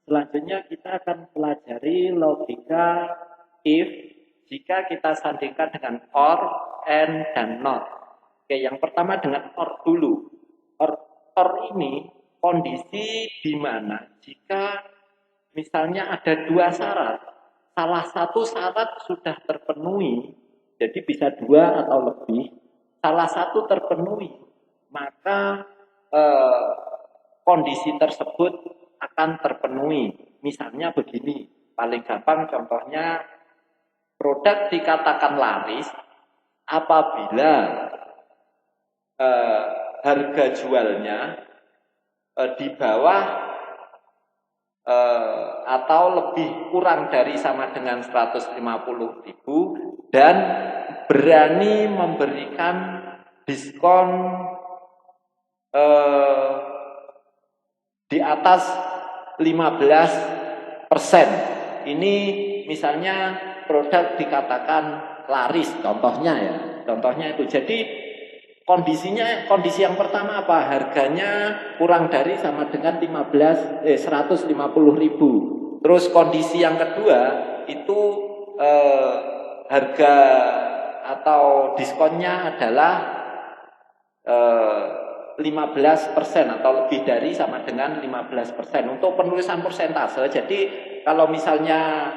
Selanjutnya kita akan pelajari logika if jika kita sandingkan dengan or, and, dan not. Oke, yang pertama dengan or dulu. Or ini kondisi di mana jika misalnya ada dua syarat, salah satu syarat sudah terpenuhi, jadi bisa dua atau lebih, salah satu terpenuhi, maka kondisi tersebut akan terpenuhi. Misalnya begini, paling gampang contohnya, produk dikatakan laris apabila harga jualnya di bawah atau lebih kurang dari sama dengan 150.000 dan berani memberikan diskon di atas 15%. Ini misalnya produk dikatakan laris, contohnya itu. Jadi kondisi yang pertama apa? Harganya kurang dari sama dengan 150.000. Terus kondisi yang kedua itu harga atau diskonnya adalah 15% atau lebih dari sama dengan 15%. Untuk penulisan persentase, jadi kalau misalnya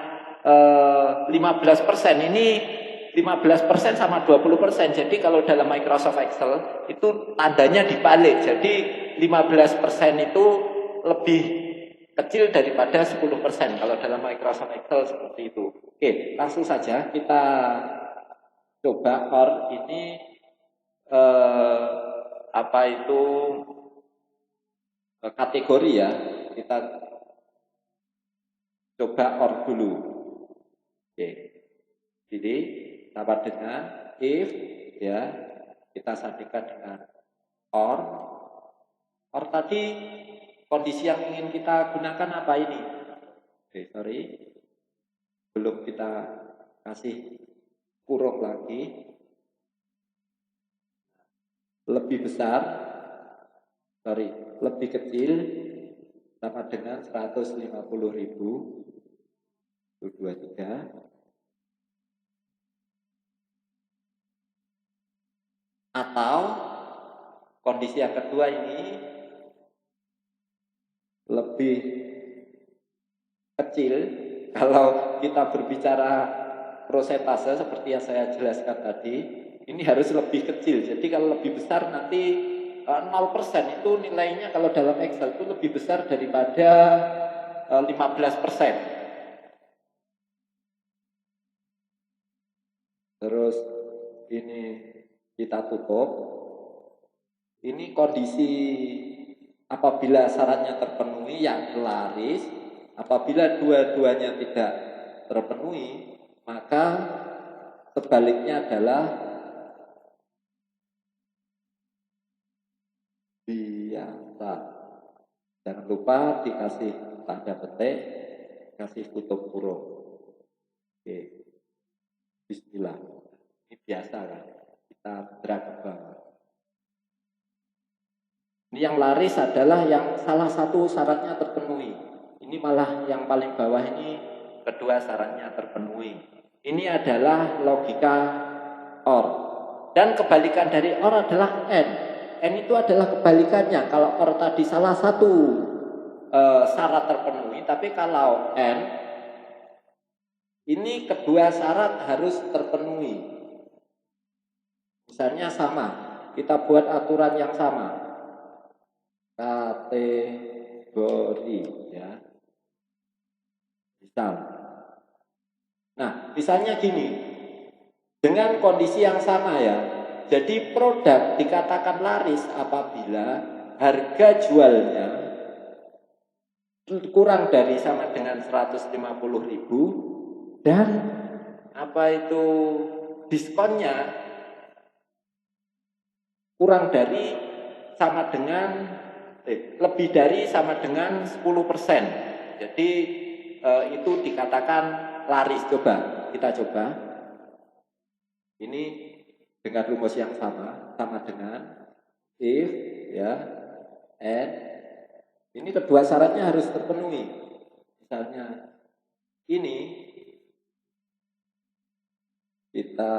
15% ini 15% sama 20%. Jadi kalau dalam Microsoft Excel itu tandanya dibalik. Jadi 15% itu lebih kecil daripada 10% kalau dalam Microsoft Excel seperti itu. Oke, langsung saja kita coba or ini apa itu kategori ya. Kita coba or dulu. Oke. Jadi sama dengan if ya, kita sandingkan dengan or. Or tadi kondisi yang ingin kita gunakan apa ini? Oke, sorry. Belum kita kasih kurung lagi. Lebih besar, lebih kecil sama dengan 150.000. 2, 3. Atau kondisi yang kedua ini lebih kecil. Kalau kita berbicara prosentase seperti yang saya jelaskan tadi, ini harus lebih kecil. Jadi kalau lebih besar nanti 0% itu nilainya kalau dalam Excel itu lebih besar daripada 15%. Terus ini kita tutup. Ini kondisi apabila syaratnya terpenuhi yang laris. Apabila dua-duanya tidak terpenuhi, maka sebaliknya adalah biasa. Jangan lupa dikasih tanda petik, kasih tutup kurung. Oke. Bismillah. Ini biasa kan? Kita beragam. Ini yang laris adalah yang salah satu syaratnya terpenuhi. Ini malah yang paling bawah ini kedua syaratnya terpenuhi. Ini adalah logika or. Dan kebalikan dari or adalah and. And itu adalah kebalikannya. Kalau or tadi salah satu syarat terpenuhi, tapi kalau and ini kedua syarat harus terpenuhi. Misalnya sama, kita buat aturan yang sama. Kategori ya. Misal. Nah, misalnya gini. Dengan kondisi yang sama ya. Jadi produk dikatakan laris apabila harga jualnya kurang dari sama dengan 150.000 dan apa itu diskonnya kurang dari sama dengan lebih dari sama dengan 10%. Jadi itu dikatakan laris. Kita coba. Ini dengan rumus yang sama dengan if ya and ini kedua syaratnya harus terpenuhi. misalnya ini kita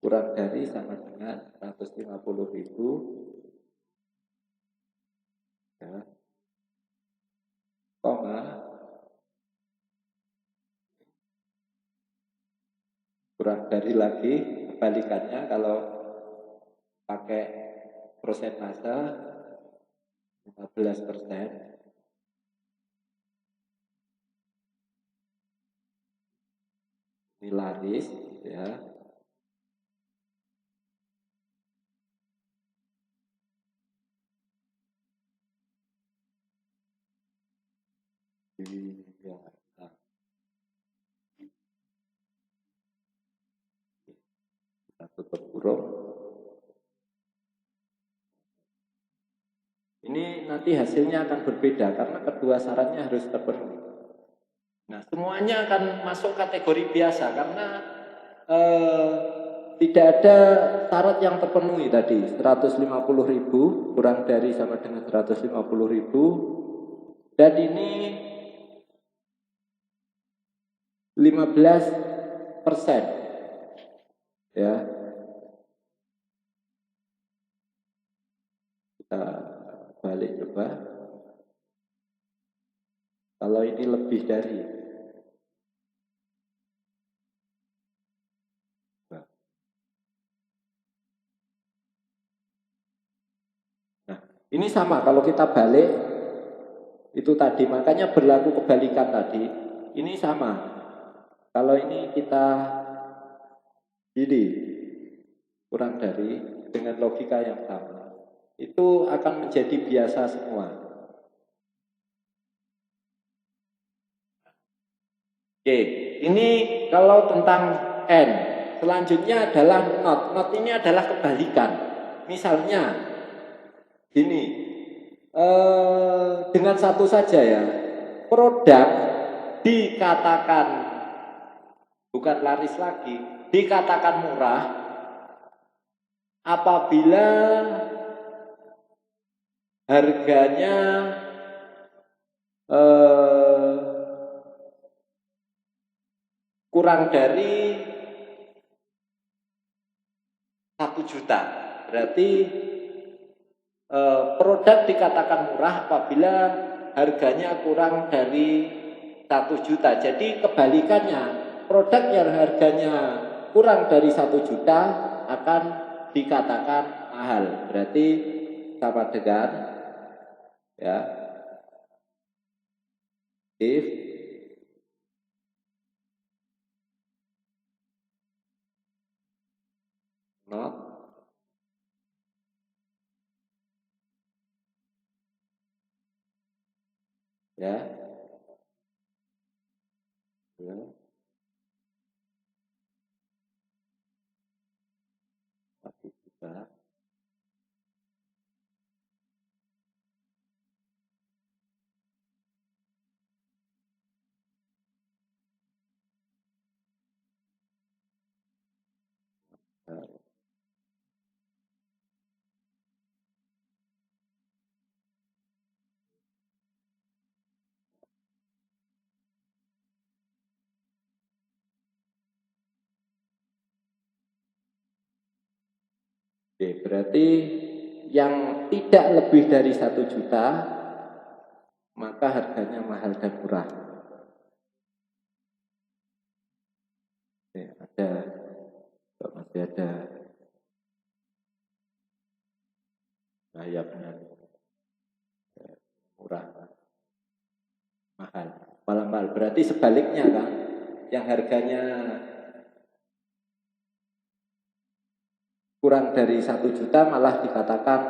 kurang dari sama dengan 150.000 ya, koma kurang dari lagi, kebalikannya kalau pakai persentase 15%. Ini laris ya. Ya, nah. Kita tutup kurung. Ini nanti hasilnya akan berbeda karena kedua syaratnya harus terpenuhi. Nah, semuanya akan masuk kategori biasa karena tidak ada syarat yang terpenuhi tadi. 150.000 kurang dari sama dengan 150.000 dan ini 15% ya. Kita balik coba. Kalau ini lebih dari ini sama kalau kita balik itu tadi, makanya berlaku kebalikan tadi. Ini sama. Kalau ini kita ini kurang dari dengan logika yang sama, itu akan menjadi biasa semua. Oke, ini kalau tentang N. Selanjutnya adalah not. Not ini adalah kebalikan. Misalnya gini, dengan satu saja ya, produk dikatakan bukan laris lagi, dikatakan murah apabila harganya kurang dari 1 juta. Berarti produk dikatakan murah apabila harganya kurang dari 1 juta. Jadi kebalikannya, produk yang harganya kurang dari 1 juta akan dikatakan mahal. Berarti sama dengan ya, if not ya, ya. 1 juta. Oke, berarti yang tidak lebih dari 1 juta maka harganya mahal dan murah. Oke, masih ada. Nah, ya benar. Murah, mahal, mahal. Berarti sebaliknya kan, yang harganya kurang dari 1 juta malah dikatakan,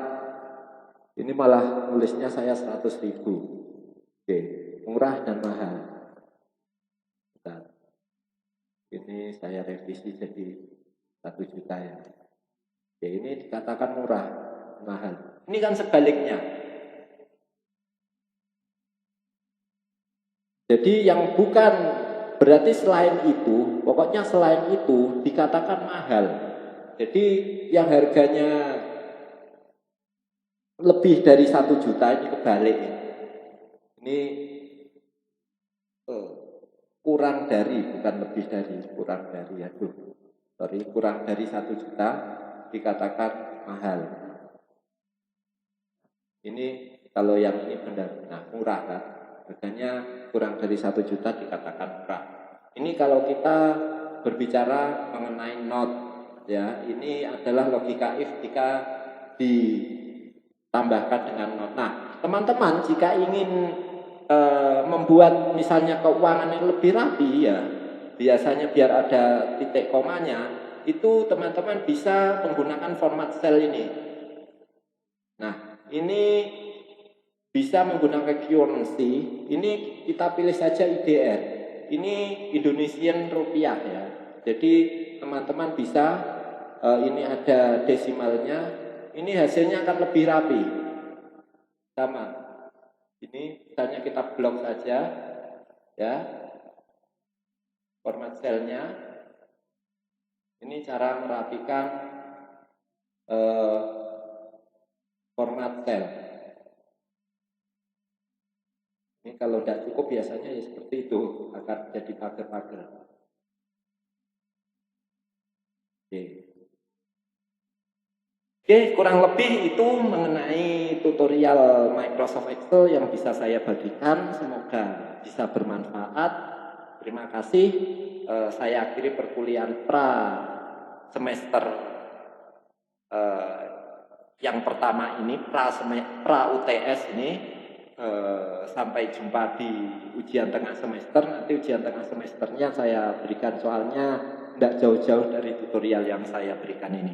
ini malah nulisnya saya 100.000. Oke, murah dan mahal. Bentar. Ini saya revisi jadi 1 juta ya. Oke, ini dikatakan murah, mahal. Ini kan sebaliknya. Jadi yang bukan, berarti selain itu, pokoknya selain itu dikatakan mahal. Jadi yang harganya lebih dari 1 juta ini kebalik. Ini eh, kurang dari, bukan lebih dari, kurang dari, kurang dari 1 juta dikatakan mahal. Ini kalau yang ini benar-benar murah kan, harganya kurang dari 1 juta dikatakan murah. Ini kalau kita berbicara mengenai not, ya, ini adalah logika if jika ditambahkan dengan not. Nah, teman-teman jika ingin membuat misalnya keuangan yang lebih rapi, ya biasanya biar ada titik komanya, itu teman-teman bisa menggunakan format sel ini. Nah, ini bisa menggunakan currency. Ini kita pilih saja IDR. Ini Indonesian rupiah ya. Jadi teman-teman bisa ini ada desimalnya. Ini hasilnya akan lebih rapi. Sama. Ini misalnya kita blok saja ya. Format selnya. Ini cara merapikan format sel. Ini kalau tidak cukup biasanya ya seperti itu, akan jadi pagar-pagar. Oke, kurang lebih itu mengenai tutorial Microsoft Excel yang bisa saya bagikan. Semoga bisa bermanfaat. Terima kasih. Saya akhiri perkuliahan pra semester yang pertama ini, pra UTS ini. Sampai jumpa di ujian tengah semester. Nanti ujian tengah semesternya saya berikan soalnya tidak jauh-jauh dari tutorial yang saya berikan ini.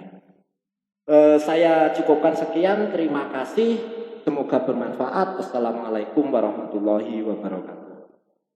Saya cukupkan sekian, terima kasih, semoga bermanfaat. Wassalamualaikum warahmatullahi wabarakatuh.